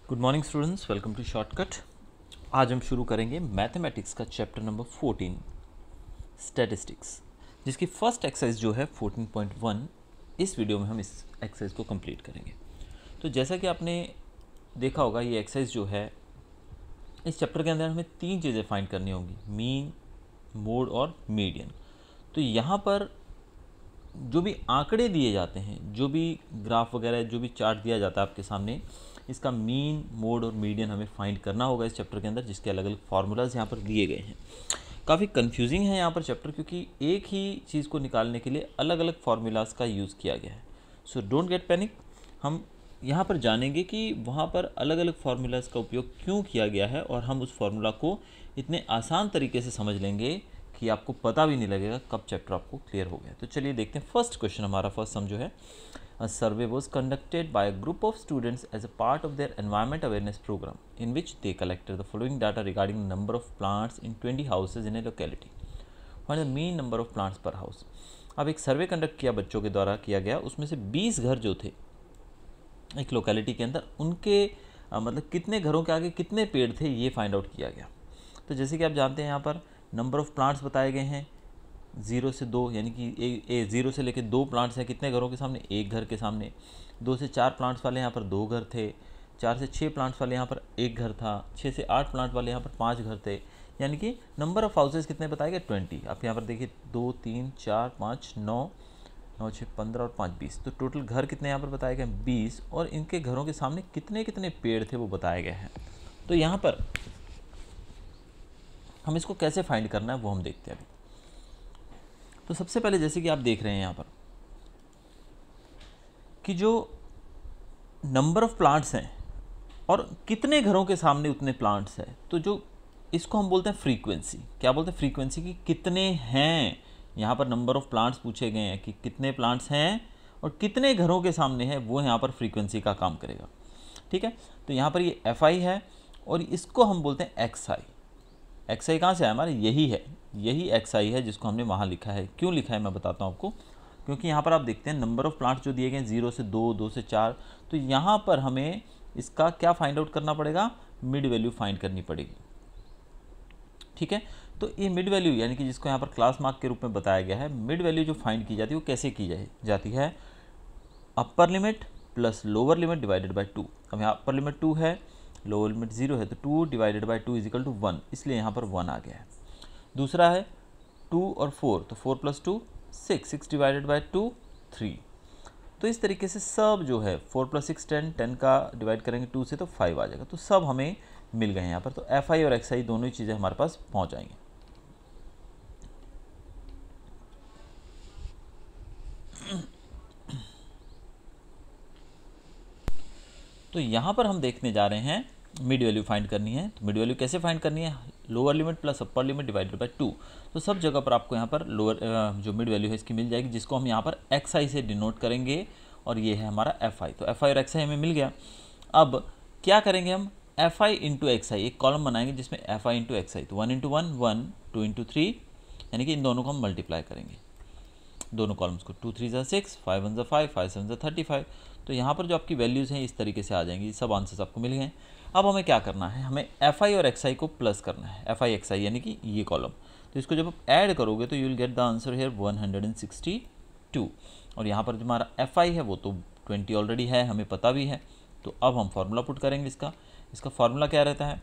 Good morning students, welcome to shortcut. आज हम शुरू करेंगे मैथमेटिक्स का चैप्टर नंबर 14 स्टैटिस्टिक्स, जिसकी फर्स्ट एक्सरसाइज जो है 14.1। इस वीडियो में हम इस एक्सरसाइज को कंप्लीट करेंगे। तो जैसा कि आपने देखा होगा, ये एक्सरसाइज जो है इस चैप्टर के अंदर हमें तीन चीज़ें फाइंड करनी होंगी, मीन, मोड और मीडियन। तो यहाँ पर जो भी आंकड़े दिए जाते हैं, जो भी ग्राफ वगैरह, जो भी चार्ट दिया जाता है आपके सामने, इसका मीन, मोड और मीडियन हमें फाइंड करना होगा इस चैप्टर के अंदर, जिसके अलग अलग फार्मूलाज यहाँ पर दिए गए हैं। काफ़ी कंफ्यूजिंग है यहाँ पर चैप्टर, क्योंकि एक ही चीज़ को निकालने के लिए अलग अलग फार्मूलाज का यूज़ किया गया है। So don't get panic. हम यहाँ पर जानेंगे कि वहाँ पर अलग अलग फार्मूलाज का उपयोग क्यों किया गया है, और हम उस फार्मूला को इतने आसान तरीके से समझ लेंगे कि आपको पता भी नहीं लगेगा कब चैप्टर आपको क्लियर हो गया। तो चलिए देखते हैं फर्स्ट क्वेश्चन। हमारा फर्स्ट सम जो है, a survey was conducted by a group of students as a part of their environment awareness program, in which they collected the following data regarding the number of plants in 20 houses in a locality. What is the mean number of plants per house? अब एक survey conduct किया, बच्चों के द्वारा किया गया, उसमें से 20 घर जो थे एक लोकेलिटी के अंदर, उनके मतलब कितने घरों के आगे कितने पेड़ थे, ये फाइंड आउट किया गया। तो जैसे कि आप जानते हैं, यहाँ पर नंबर ऑफ़ प्लांट्स बताए गए हैं 0 से 2, यानी कि 0 से लेकर 2 प्लांट्स हैं कितने घरों के सामने, एक घर के सामने। 2 से 4 प्लांट्स वाले यहाँ पर 2 घर थे। 4 से 6 प्लांट्स वाले यहाँ पर 1 घर था। 6 से 8 प्लांट वाले यहाँ पर 5 घर थे। यानी कि नंबर ऑफ़ हाउसेज कितने बताए गए, 20। आप यहाँ पर देखिए 2 3 4 5 9 9 6 15 और 5 20। तो टोटल घर कितने यहाँ पर बताए गए, 20। और इनके घरों के सामने कितने कितने पेड़ थे वो बताए गए हैं। तो यहाँ पर हम इसको कैसे फाइंड करना है वो हम देखते हैं अभी। तो सबसे पहले जैसे कि आप देख रहे हैं यहाँ पर कि जो नंबर ऑफ़ प्लांट्स हैं और कितने घरों के सामने उतने प्लांट्स हैं, तो जो इसको हम बोलते हैं फ्रीक्वेंसी। क्या बोलते हैं, फ्रीक्वेंसी की कितने हैं। यहाँ पर नंबर ऑफ़ प्लांट्स पूछे गए हैं कि कितने प्लांट्स हैं और कितने घरों के सामने है, वो यहाँ पर फ्रीक्वेंसी का काम करेगा। ठीक है, तो यहाँ पर ये FI है और इसको हम बोलते हैं XI। XI कहाँ से आया हमारे, यही है, यही XI है जिसको हमने वहाँ लिखा है। क्यों लिखा है मैं बताता हूँ आपको। क्योंकि यहाँ पर आप देखते हैं नंबर ऑफ़ प्लांट्स जो दिए गए हैं 0 से 2, 2 से 4, तो यहाँ पर हमें इसका क्या फाइंड आउट करना पड़ेगा, मिड वैल्यू फाइंड करनी पड़ेगी। ठीक है, तो ये मिड वैल्यू यानी कि जिसको यहाँ पर क्लास मार्क के रूप में बताया गया है, मिड वैल्यू जो फाइंड की जाती है वो कैसे की जाती है, upper limit plus lower limit divided by 2। अब यहाँ अपर लिमिट 2 है, लोअर लिमिट 0 है, तो 2 divided by 2 is equal to 1, इसलिए यहाँ पर 1 आ गया है। दूसरा है 2 और 4, तो 4 प्लस 2 6, 6 डिवाइडेड बाई 2 3। तो इस तरीके से सब जो है 4 प्लस 6 10, 10 का डिवाइड करेंगे 2 से तो 5 आ जाएगा। तो सब हमें मिल गए हैं यहाँ पर। तो FI और XI दोनों ही चीज़ें हमारे पास पहुँच आएंगी। तो यहाँ पर हम देखने जा रहे हैं मिड वैल्यू फाइंड करनी है। तो मिड वैल्यू कैसे फाइंड करनी है, lower limit plus upper limit divided by 2। तो सब जगह पर आपको यहाँ पर लोअर जो मिड वैल्यू है इसकी मिल जाएगी, जिसको हम यहाँ पर XI से डिनोट करेंगे, और ये है हमारा FI। तो FI और XI हमें मिल गया। अब क्या करेंगे हम, FI इंटू XI एक कॉलम बनाएंगे जिसमें FI इंटू XI, तो 1 इंटू 1 1, 2 इंटू 3, यानी कि इन दोनों को हम मल्टीप्लाई करेंगे, दोनों कॉलम्स को। 2 3 6, 5 1 5, 5 7 35। तो यहाँ पर जो आपकी वैल्यूज़ हैं इस तरीके से आ जाएंगी। सब आंसर्स आपको मिल गए। अब हमें क्या करना है, हमें FI और XI को प्लस करना है, FI XI यानी कि ये कॉलम। तो इसको जब आप ऐड करोगे तो you will get the answer here 162। और यहाँ पर जो हमारा FI है वो तो 20 ऑलरेडी है, हमें पता भी है। तो अब हम फार्मूला पुट करेंगे इसका फार्मूला क्या रहता है,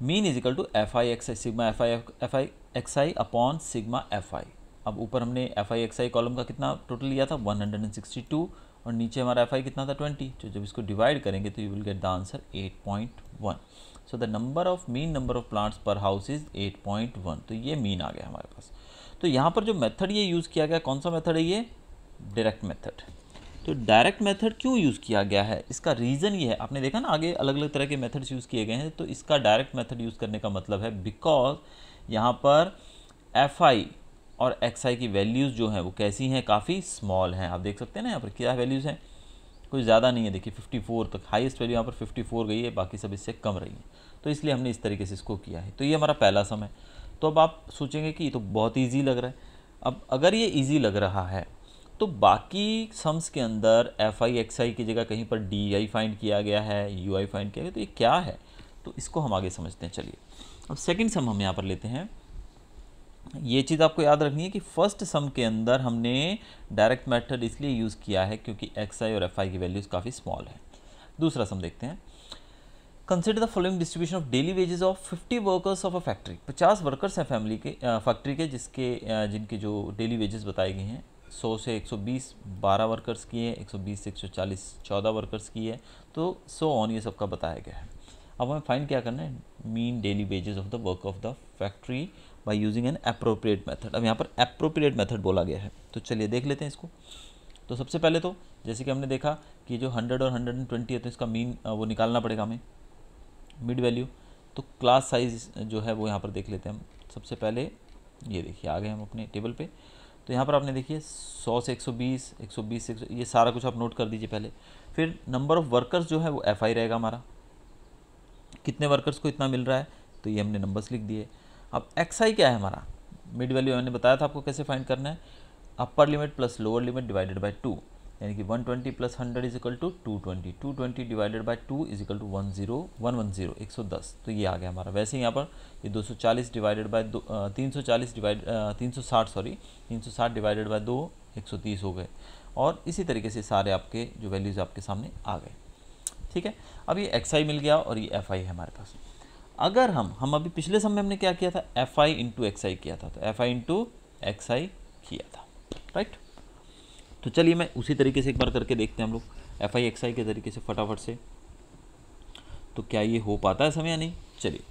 mean is equal to FI XI sigma FI XI upon sigma FI। अब ऊपर हमने FI XI कॉलम का कितना टोटल लिया था 162, और नीचे हमारा FI कितना था 20। तो जब इसको डिवाइड करेंगे तो you will get the answer 8.1। So the number of mean number of plants पर हाउस इज 8.1। तो ये मीन आ गया हमारे पास। तो यहाँ पर जो मेथड ये यूज़ किया गया, कौन सा मेथड है ये, डायरेक्ट मेथड। तो डायरेक्ट मेथड क्यों यूज़ किया गया है, इसका रीज़न ये है, आपने देखा ना आगे अलग अलग तरह के मेथड्स यूज़ किए गए हैं। तो इसका डायरेक्ट मेथड यूज़ करने का मतलब है बिकॉज यहाँ पर FI और XI की वैल्यूज़ जो हैं वो कैसी हैं, काफ़ी स्मॉल हैं। आप देख सकते हैं ना यहाँ पर क्या वैल्यूज़ हैं, कोई ज़्यादा नहीं है। देखिए 54 तक हाईएस्ट वैल्यू यहाँ पर 54 गई है, बाकी सब इससे कम रही है। तो इसलिए हमने इस तरीके से इसको किया है। तो ये हमारा पहला सम है। तो अब आप सोचेंगे कि ये तो बहुत ईजी लग रहा है। अब अगर ये ईजी लग रहा है तो बाकी सम्स के अंदर एफ आई एक्स आई की जगह कहीं पर डी आई फाइंड किया गया है, यू आई फाइंड किया गया, तो ये क्या है, तो इसको हम आगे समझते हैं। चलिए अब सेकंड सम हम यहाँ पर लेते हैं। ये चीज़ आपको याद रखनी है कि फर्स्ट सम के अंदर हमने डायरेक्ट मेथड इसलिए यूज़ किया है क्योंकि एक्स आई और एफ आई की वैल्यूज़ काफ़ी स्मॉल है। दूसरा सम देखते हैं। Consider the following distribution of daily wages of 50 workers of a factory. 50 workers हैं फैमिली के फैक्ट्री के जिनके जो डेली वेजेस बताए गए हैं 100 से 120 12 वर्कर्स की है, 120 से 140 14 वर्कर्स की है, तो 100 ऑन ये सबका बताया गया है। अब हमें फाइंड क्या करना है, mean daily wages of the work of the factory by using an appropriate method. अब यहाँ पर अप्रोप्रिएट मेथड बोला गया है, तो चलिए देख लेते हैं इसको। तो सबसे पहले तो जैसे कि हमने देखा कि जो 100 और 120 है तो इसका मीन वो निकालना पड़ेगा हमें, मिड वैल्यू। तो क्लास साइज जो है वो यहाँ पर देख लेते हैं हम। सबसे पहले ये देखिए आ गए हम अपने टेबल पे। तो यहाँ पर आपने देखिए 100 से 120, 120 से 100, ये सारा कुछ आप नोट कर दीजिए पहले। फिर नंबर ऑफ़ वर्कर्स जो है वो एफ आई रहेगा हमारा, कितने वर्कर्स को इतना मिल रहा है, तो ये हमने नंबर्स लिख दिए। अब एक्स आई क्या है हमारा, मिड वैल्यू मैंने बताया था आपको कैसे फाइंड करना है, upper limit plus lower limit divided by 2, यानी कि 120 plus 100 is equal to 220, 220 divided by 2 is equal to 110, 110। तो ये आ गया हमारा। वैसे ही यहाँ पर ये 240 डिवाइडेड बाय 360 डिवाइडेड बाय 2 130 हो गए, और इसी तरीके से सारे आपके जो वैल्यूज़ आपके सामने आ गए। ठीक है, अब ये एक्स आई मिल गया और ये एफ आई है हमारे पास। अगर हम अभी पिछले समय हमने क्या किया था, एफ आई इंटू एक्स आई किया था, तो एफ आई इंटू एक्स आई किया था, राइट। तो चलिए मैं उसी तरीके से एक बार करके देखते हैं हम लोग एफ आई एक्स आई के तरीके से फटाफट से, तो क्या ये हो पाता है समय या नहीं। चलिए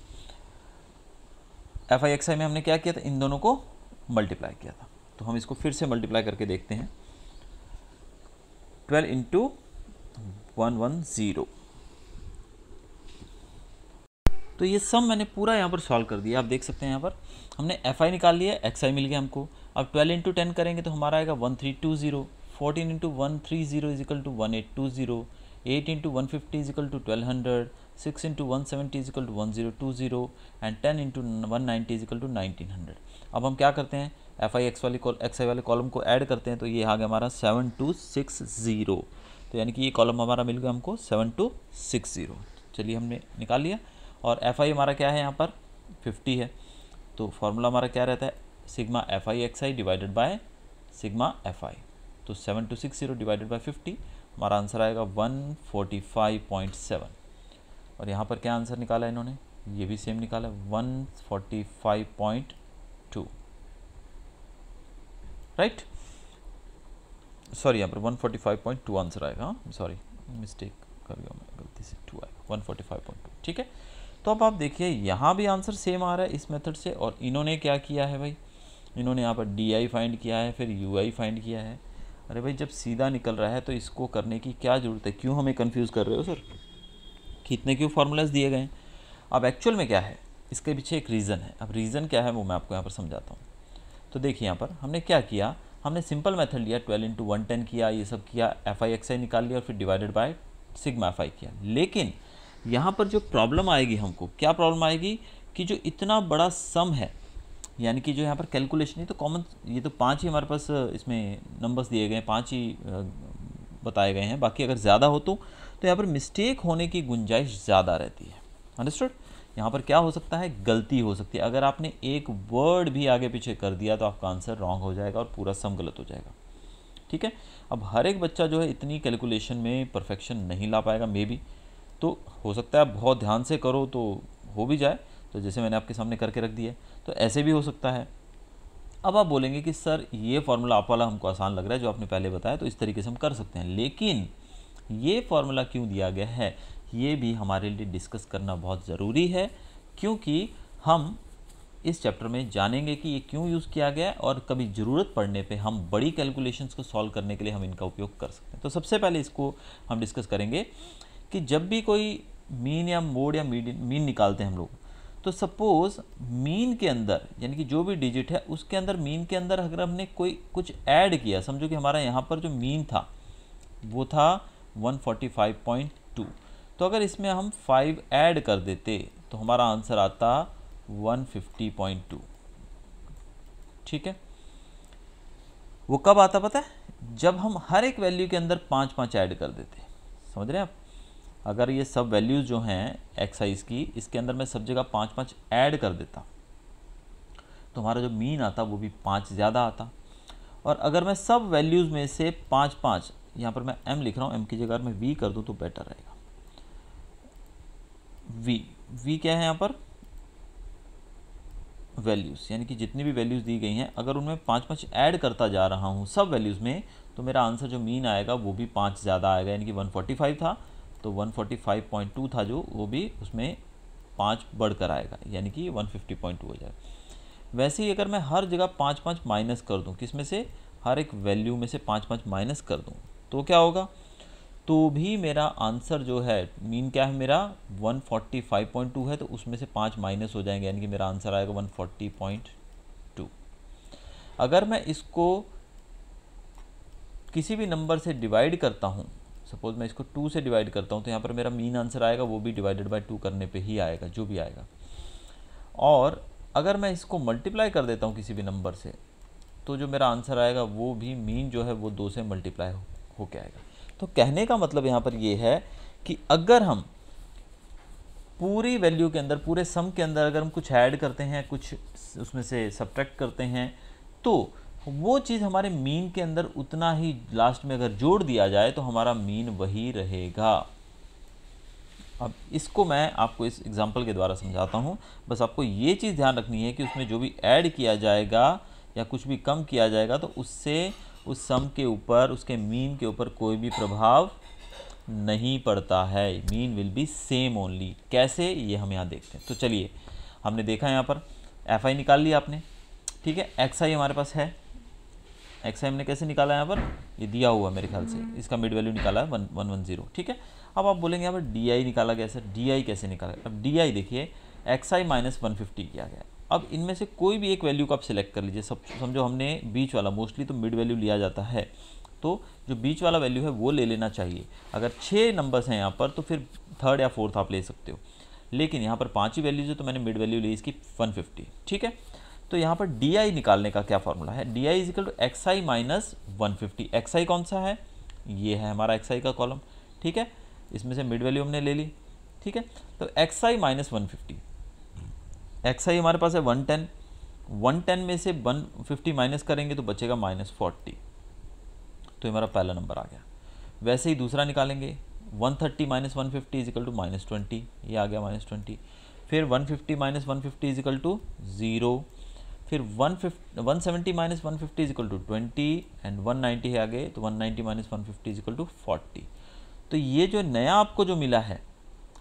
एफ आई एक्स आई में हमने क्या किया था, इन दोनों को मल्टीप्लाई किया था, तो हम इसको फिर से मल्टीप्लाई करके देखते हैं। 12 इंटू 110, तो ये सम मैंने पूरा यहाँ पर सॉल्व कर दिया। आप देख सकते हैं यहाँ पर हमने एफ आई निकाल लिया, एक्स आई मिल गया हमको। अब 12 इंटू 10 करेंगे तो हमारा आएगा 1320, 14 into 130 is equal to 1820, 8 into 150 is equal to 1200, 6 into 170 is equal to 1020 and 10 into 190 is equal to 1900। अब हम क्या करते हैं, एफ आई एक्स आई वाले कॉलम को ऐड करते हैं, तो ये आ गया हमारा 7260। तो यानी कि ये कॉलम हमारा मिल गया हमको 7260। चलिए हमने निकाल लिया। और एफ आई हमारा क्या है यहाँ पर 50 है, तो फॉर्मूला हमारा क्या रहता है, sigma F I x I divided by sigma F I. तो 7260 डिवाइडेड बाय 50, हमारा आंसर आएगा 145.7। और यहाँ पर क्या आंसर निकाला है इन्होंने, ये भी सेम निकाला 145.2, राइट। सॉरी यहाँ पर 145.2 आंसर आएगा, सॉरी मिस्टेक कर गया मैं, गलती से 2 आएगा, 145.2। ठीक है, तो अब आप देखिए यहाँ भी आंसर सेम आ रहा है इस मेथड से, और इन्होंने क्या किया है भाई, इन्होंने यहाँ पर डी आई फाइंड किया है, फिर यू आई फाइंड किया है। अरे भाई जब सीधा निकल रहा है तो इसको करने की क्या ज़रूरत है, क्यों हमें कंफ्यूज कर रहे हो सर, कि इतने क्यों फार्मूलाज दिए गए हैं। अब एक्चुअल में क्या है, इसके पीछे एक रीज़न है। अब रीज़न क्या है वो मैं आपको यहाँ पर समझाता हूँ। तो देखिए यहाँ पर हमने क्या किया, हमने सिंपल मेथड लिया, 12 इंटू 110 किया, ये सब किया, एफ आई एक्स आई निकाल लिया और फिर divided by sigma F I किया। लेकिन यहाँ पर जो प्रॉब्लम आएगी हमको, क्या प्रॉब्लम आएगी कि जो इतना बड़ा सम है, यानी कि जो यहाँ पर कैलकुलेशन, ये तो कॉमन, ये तो 5 ही हमारे पास इसमें नंबर्स दिए गए हैं, 5 ही बताए गए हैं, बाकी अगर ज़्यादा हो तो यहाँ पर मिस्टेक होने की गुंजाइश ज़्यादा रहती है। अंडरस्टूड। यहाँ पर क्या हो सकता है, गलती हो सकती है। अगर आपने एक वर्ड भी आगे पीछे कर दिया तो आपका आंसर रॉन्ग हो जाएगा और पूरा सम गलत हो जाएगा। ठीक है, अब हर एक बच्चा जो है इतनी कैलकुलेशन में परफेक्शन नहीं ला पाएगा, मे बी, तो हो सकता है आप बहुत ध्यान से करो तो हो भी जाए, तो जैसे मैंने आपके सामने करके रख दिया, तो ऐसे भी हो सकता है। अब आप बोलेंगे कि सर ये फार्मूला आप वाला हमको आसान लग रहा है जो आपने पहले बताया, तो इस तरीके से हम कर सकते हैं, लेकिन ये फार्मूला क्यों दिया गया है ये भी हमारे लिए डिस्कस करना बहुत ज़रूरी है, क्योंकि हम इस चैप्टर में जानेंगे कि ये क्यों यूज़ किया गया है और कभी ज़रूरत पड़ने पे हम बड़ी कैलकुलेशंस को सॉल्व करने के लिए हम इनका उपयोग कर सकते हैं। तो सबसे पहले इसको हम डिस्कस करेंगे कि जब भी कोई मीन या मोड या मीन निकालते हैं हम लोग, तो सपोज़ मीन के अंदर, यानी कि जो भी डिजिट है उसके अंदर, मीन के अंदर अगर हमने कोई कुछ ऐड किया, समझो कि हमारा यहाँ पर जो मीन था वो था 145.2, तो अगर इसमें हम 5 ऐड कर देते तो हमारा आंसर आता 150.2। ठीक है, वो कब आता पता है, जब हम हर एक वैल्यू के अंदर 5 ऐड कर देते, समझ रहे हैं आप, अगर ये सब वैल्यूज़ जो हैं एक्साइज की, इसके अंदर मैं सब जगह 5 ऐड कर देता तो हमारा जो मीन आता वो भी 5 ज़्यादा आता। और अगर मैं सब वैल्यूज़ में से 5 यहाँ पर मैं m लिख रहा हूँ, m की जगह मैं v कर दूँ तो बेटर रहेगा। v क्या है यहाँ पर, वैल्यूज़, यानी कि जितनी भी वैल्यूज़ दी गई हैं अगर उनमें 5 ऐड करता जा रहा हूँ सब वैल्यूज़ में, तो मेरा आंसर जो मीन आएगा वो भी 5 ज़्यादा आएगा। यानी कि 145 था तो 145.2 था जो, वो भी उसमें 5 बढ़कर आएगा, यानी कि 150.2 हो जाएगा। वैसे ही अगर मैं हर जगह 5 माइनस कर दूं, किस में से, हर एक वैल्यू में से 5 माइनस कर दूं, तो क्या होगा, तो भी मेरा आंसर जो है, मीन क्या है मेरा 145.2 है, तो उसमें से 5 माइनस हो जाएंगे, यानी कि मेरा आंसर आएगा 140.2। अगर मैं इसको किसी भी नंबर से डिवाइड करता हूँ, सपोज मैं इसको 2 से डिवाइड करता हूँ, तो यहाँ पर मेरा मीन आंसर आएगा वो भी डिवाइडेड बाय 2 करने पे ही आएगा, जो भी आएगा। और अगर मैं इसको मल्टीप्लाई कर देता हूँ किसी भी नंबर से, तो जो मेरा आंसर आएगा वो भी मीन जो है वो 2 से मल्टीप्लाई हो के आएगा। तो कहने का मतलब यहाँ पर ये है कि अगर हम पूरी वैल्यू के अंदर, पूरे सम के अंदर अगर हम कुछ ऐड करते हैं, कुछ उसमें से सब्ट्रैक्ट करते हैं, तो वो चीज़ हमारे मीन के अंदर उतना ही लास्ट में अगर जोड़ दिया जाए तो हमारा मीन वही रहेगा। अब इसको मैं आपको इस एग्जांपल के द्वारा समझाता हूँ। बस आपको ये चीज़ ध्यान रखनी है कि उसमें जो भी ऐड किया जाएगा या कुछ भी कम किया जाएगा तो उससे उस सम के ऊपर, उसके मीन के ऊपर कोई भी प्रभाव नहीं पड़ता है। Mean will be same only. कैसे, ये हम यहाँ देखते हैं। तो चलिए, हमने देखा यहाँ पर एफ आई निकाल लिया आपने, ठीक है। एक्स आई हमारे पास है, एक्स आई हमने कैसे निकाला यहाँ पर, ये दिया हुआ मेरे ख्याल से, इसका मिड वैल्यू निकाला है 110, ठीक है। अब आप बोलेंगे यहाँ पर डी आई निकाला गया सर, डी आई कैसे निकाला। अब डी आई देखिए, एक्स आई माइनस 150 किया गया। अब इनमें से कोई भी एक वैल्यू को आप सिलेक्ट कर लीजिए। सब समझो हमने बीच वाला, मोस्टली तो मिड वैल्यू लिया जाता है, तो जो बीच वाला वैल्यू है वो ले लेना चाहिए। अगर 6 नंबर्स हैं यहाँ पर तो फिर थर्ड या फोर्थ आप ले सकते हो, लेकिन यहाँ पर 5 ही वैल्यूज है तो मैंने मिड वैल्यू ली इसकी 150, ठीक है। तो यहाँ पर डी आई निकालने का क्या फॉर्मूला है, d i is equal to x i minus 150। X i कौन सा है, ये है हमारा एक्स आई का कॉलम, ठीक है। इसमें से मिड वैल्यू हमने ले ली, ठीक है। तो एक्स आई माइनस 150, एक्स आई हमारे पास है 110, 110 में से 150 माइनस करेंगे तो बचेगा -40, तो हमारा पहला नंबर आ गया। वैसे ही दूसरा निकालेंगे, 130 माइनस 150 इजिकल टू -20, ये आ गया -20। फिर 150 माइनस 150 इजिकल टू 0, फिर 170 माइनस 150 इजिकल टू 20 एंड 190 है आगे, तो 190 माइनस 150 इजिकल टू 40। तो ये जो नया आपको जो मिला है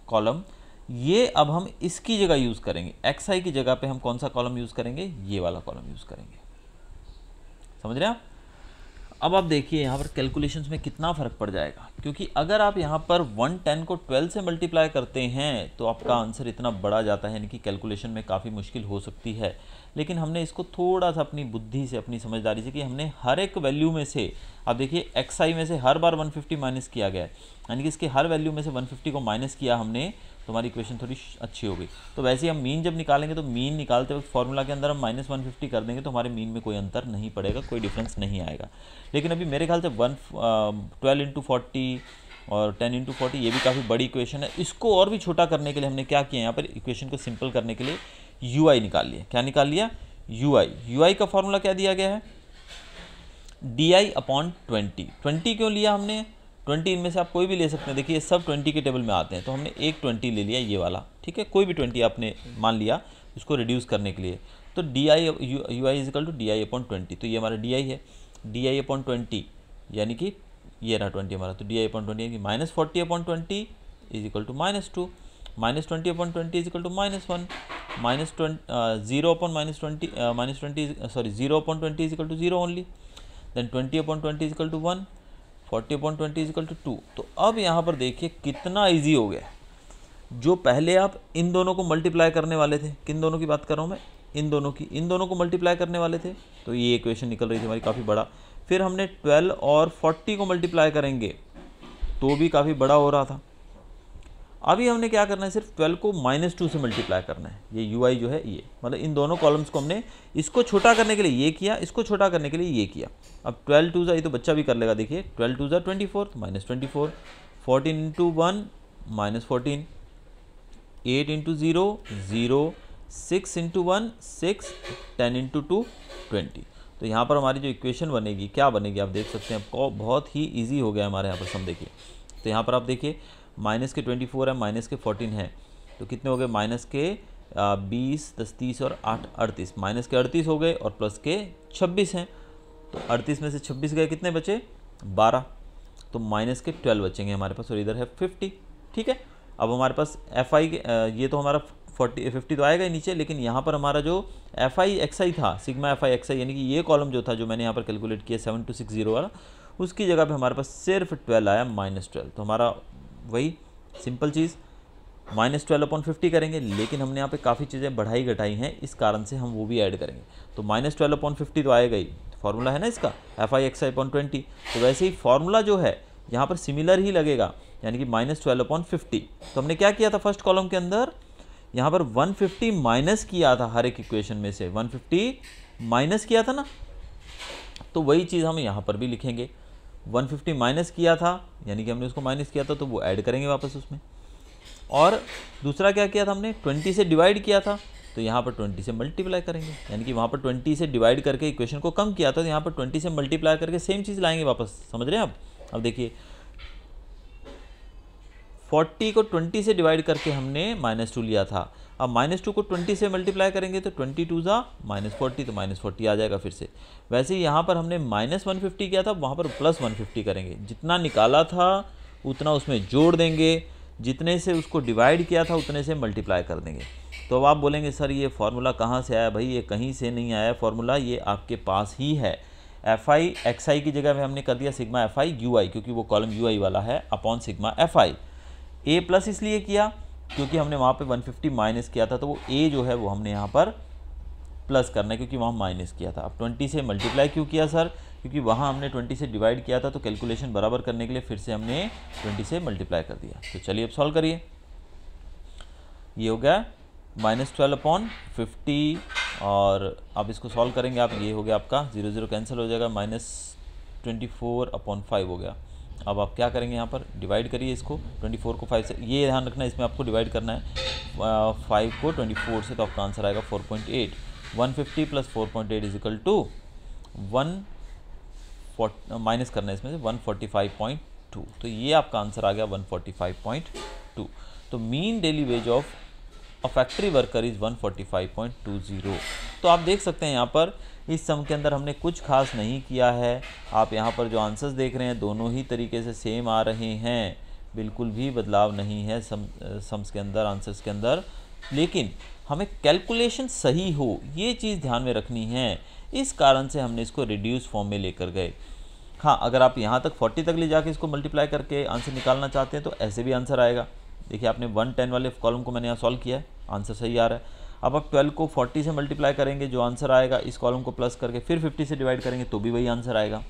कॉलम, ये अब हम इसकी जगह यूज़ करेंगे। एक्स आई की जगह पे हम कौन सा कॉलम यूज़ करेंगे, ये वाला कॉलम यूज़ करेंगे। समझ रहे हैं आप। अब आप देखिए यहाँ पर कैलकुलेशंस में कितना फ़र्क पड़ जाएगा, क्योंकि अगर आप यहाँ पर 110 को 12 से मल्टीप्लाई करते हैं तो आपका आंसर इतना बड़ा जाता है, यानी कि कैलकुलेशन में काफ़ी मुश्किल हो सकती है। लेकिन हमने इसको थोड़ा सा अपनी बुद्धि से, अपनी समझदारी से कि हमने हर एक वैल्यू में से, आप देखिए एक्स आई में से हर बार 150 माइनस किया गया है, यानी कि इसके हर वैल्यू में से 150 को माइनस किया हमने, तो हमारी इक्वेशन थोड़ी अच्छी हो गई। तो वैसे ही हम मीन जब निकालेंगे तो मीन निकालते वक्त फॉर्मूला के अंदर हम -150 कर देंगे तो हमारे मीन में कोई अंतर नहीं पड़ेगा, कोई डिफरेंस नहीं आएगा। लेकिन अभी मेरे ख्याल से 12 इंटू 40 और 10 इंटू 40 ये भी काफ़ी बड़ी इक्वेशन है। इसको और भी छोटा करने के लिए हमने क्या किया, यहाँ पर इक्वेशन को सिंपल करने के लिए यू आई निकाल लिया। क्या निकाल लिया, यू आई। यू आई का फॉर्मूला क्या दिया गया है, डी आई अपॉन 20। 20 क्यों लिया हमने, 20 इनमें से आप कोई भी ले सकते हैं। देखिए ये सब 20 के टेबल में आते हैं, तो हमने एक 20 ले लिया, ये वाला, ठीक है। कोई भी 20 आपने मान लिया इसको रिड्यूस करने के लिए। तो D I U I is equal to D I upon 20, तो ये हमारा डी आई है। डी आई अपॉन 20 यानी कि ये रहा 20 हमारा, तो डी आई अपॉन 20 यानी कि -40 upon 20 is equal to -2, -20 upon 20 is equal to -1, -0 upon -20 is equal to 0 only, then 20 upon 20 is equal to 1, 40 upon 20 is equal to 2। तो अब यहाँ पर देखिए कितना ईजी हो गया। जो पहले आप इन दोनों को मल्टीप्लाई करने वाले थे, किन दोनों की बात कर रहा हूँ मैं, इन दोनों की, इन दोनों को मल्टीप्लाई करने वाले थे, तो ये इक्वेशन निकल रही थी हमारी काफ़ी बड़ा। फिर हमने 12 और 40 को मल्टीप्लाई करेंगे तो भी काफ़ी बड़ा हो रहा था। अभी हमने क्या करना है, सिर्फ 12 को -2 से मल्टीप्लाई करना है। ये UI जो है ये, मतलब इन दोनों कॉलम्स को हमने इसको छोटा करने के लिए ये किया, इसको छोटा करने के लिए ये किया। अब 12 2 ये तो बच्चा भी कर लेगा, देखिए 12 2 24 तो -24, 14 इंटू 1 -14, 8 इंटू 0 0, 6 इंटू 1 6, 10 इंटू 2 20। तो यहाँ पर हमारी जो इक्वेशन बनेगी क्या बनेगी, आप देख सकते हैं, बहुत ही ईजी हो गया हमारे यहाँ पर सम। देखिए तो यहाँ पर आप देखिए माइनस के 24 है, माइनस के 14 है, तो कितने हो गए, माइनस के 20 10 30 और 8 38, माइनस के 38 हो गए और प्लस के 26 हैं। तो 38 में से 26 गए, कितने बचे 12, तो माइनस के 12 बचेंगे हमारे पास, और इधर है 50। ठीक है, अब हमारे पास FI ये तो हमारा 50 तो आएगा ही नीचे, लेकिन यहाँ पर हमारा जो FI XI था, सिग्मा FI XI, यानी कि ये कॉलम जो था जो मैंने यहाँ पर कैलकुलेट किया 7260 वाला, उसकी जगह पे हमारे पास सिर्फ 12 आया, -12। तो हमारा वही सिंपल चीज़ -12/50 करेंगे, लेकिन हमने यहाँ पे काफ़ी चीज़ें बढ़ाई घटाई हैं, इस कारण से हम वो भी ऐड करेंगे। तो -12/50 तो आएगा ही, फॉर्मूला है ना इसका FI XI/20। तो वैसे ही फॉर्मूला जो है यहाँ पर सिमिलर ही लगेगा, यानी कि -12/50। तो हमने क्या किया था फर्स्ट कॉलम के अंदर, यहाँ पर 150 माइनस किया था, हर एक इक्वेशन में से 150 माइनस किया था ना, तो वही चीज़ हम यहाँ पर भी लिखेंगे। 150 माइनस किया था, यानी कि हमने उसको माइनस किया था, तो वो ऐड करेंगे वापस उसमें। और दूसरा क्या किया था हमने, 20 से डिवाइड किया था, तो यहाँ पर 20 से मल्टीप्लाई करेंगे, यानी कि वहाँ पर 20 से डिवाइड करके इक्वेशन को कम किया था, तो यहाँ पर 20 से मल्टीप्लाई करके सेम चीज़ लाएंगे वापस। समझ रहे हैं आप? अब देखिए 40 को 20 से डिवाइड करके हमने -2 लिया था, अब -2 को 20 से मल्टीप्लाई करेंगे तो 20 2 -40, तो -40 आ जाएगा फिर से। वैसे ही यहाँ पर हमने -150 किया था, वहाँ पर +150 करेंगे, जितना निकाला था उतना उसमें जोड़ देंगे, जितने से उसको डिवाइड किया था उतने से मल्टीप्लाई कर देंगे। तो अब आप बोलेंगे सर ये फार्मूला कहाँ से आया? भाई ये कहीं से नहीं आया फार्मूला, ये आपके पास ही है। FI XI की जगह में हमने कर दिया सिग्मा FI UI, क्योंकि वो कॉलम UI वाला है, upon sigma FI। A plus इसलिए किया क्योंकि हमने वहाँ पे 150 माइनस किया था, तो वो A जो है वो हमने यहाँ पर प्लस करना है, क्योंकि वहाँ माइनस किया था। अब 20 से मल्टीप्लाई क्यों किया सर? क्योंकि वहाँ हमने 20 से डिवाइड किया था, तो कैलकुलेशन बराबर करने के लिए फिर से हमने 20 से मल्टीप्लाई कर दिया। तो चलिए अब सॉल्व करिए। ये हो गया -12/50, और अब इसको सॉल्व करेंगे आप, ये हो गया आपका 0 0 कैंसिल हो जाएगा, -24/5 हो गया। अब आप क्या करेंगे, यहाँ पर डिवाइड करिए इसको, 24 को 5 से, ये ध्यान रखना इसमें आपको डिवाइड करना है 5 को 24 से, तो आपका आंसर आएगा 4.8। 150 + 4.8 = 140, माइनस करना है इसमें से 145.2, तो ये आपका आंसर आ गया 145.2। तो mean daily ways of a factory worker is 145.20। तो आप देख सकते हैं यहाँ पर इस सम के अंदर हमने कुछ खास नहीं किया है। आप यहाँ पर जो आंसर्स देख रहे हैं दोनों ही तरीके से सेम आ रहे हैं, बिल्कुल भी बदलाव नहीं है सम्स के अंदर, आंसर्स के अंदर। लेकिन हमें कैलकुलेशन सही हो, ये चीज़ ध्यान में रखनी है, इस कारण से हमने इसको रिड्यूस फॉर्म में लेकर गए। हाँ, अगर आप यहाँ तक 40 तक ले जाके इसको मल्टीप्लाई करके आंसर निकालना चाहते हैं तो ऐसे भी आंसर आएगा। देखिए आपने 110 वाले कॉलम को मैंने यहाँ सॉल्व किया है, आंसर सही आ रहा है। अब आप 12 को 40 से मल्टीप्लाई करेंगे, जो आंसर आएगा इस कॉलम को प्लस करके फिर 50 से डिवाइड करेंगे तो भी वही आंसर आएगा।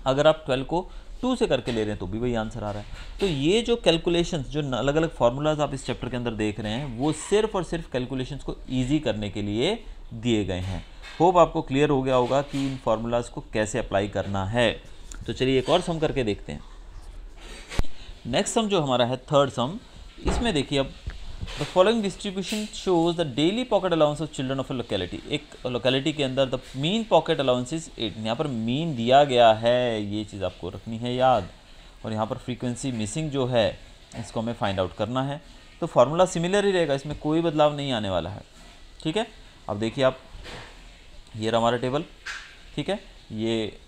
अगर आप 12 को 2 से करके ले रहे हैं तो भी वही आंसर आ रहा है। तो ये जो कैलकुलेशंस, जो अलग अलग फार्मूलाज आप इस चैप्टर के अंदर देख रहे हैं, वो सिर्फ और सिर्फ कैलकुलेशंस को ईजी करने के लिए दिए गए हैं। होप आपको क्लियर हो गया होगा कि इन फार्मूलाज को कैसे अप्लाई करना है। तो चलिए एक और सम करके देखते हैं। नेक्स्ट सम जो हमारा है थर्ड सम, इसमें देखिए अब the following distribution shows the daily pocket allowance of children of a locality. एक लोकेलिटी के अंदर the mean pocket allowance is 8। यहाँ पर मीन दिया गया है, ये चीज़ आपको रखनी है याद। और यहाँ पर फ्रीक्वेंसी मिसिंग जो है इसको हमें फाइंड आउट करना है। तो फार्मूला सिमिलर ही रहेगा, इसमें कोई बदलाव नहीं आने वाला है। ठीक है, अब देखिए आप, ये रहा हमारा टेबल। ठीक है, ये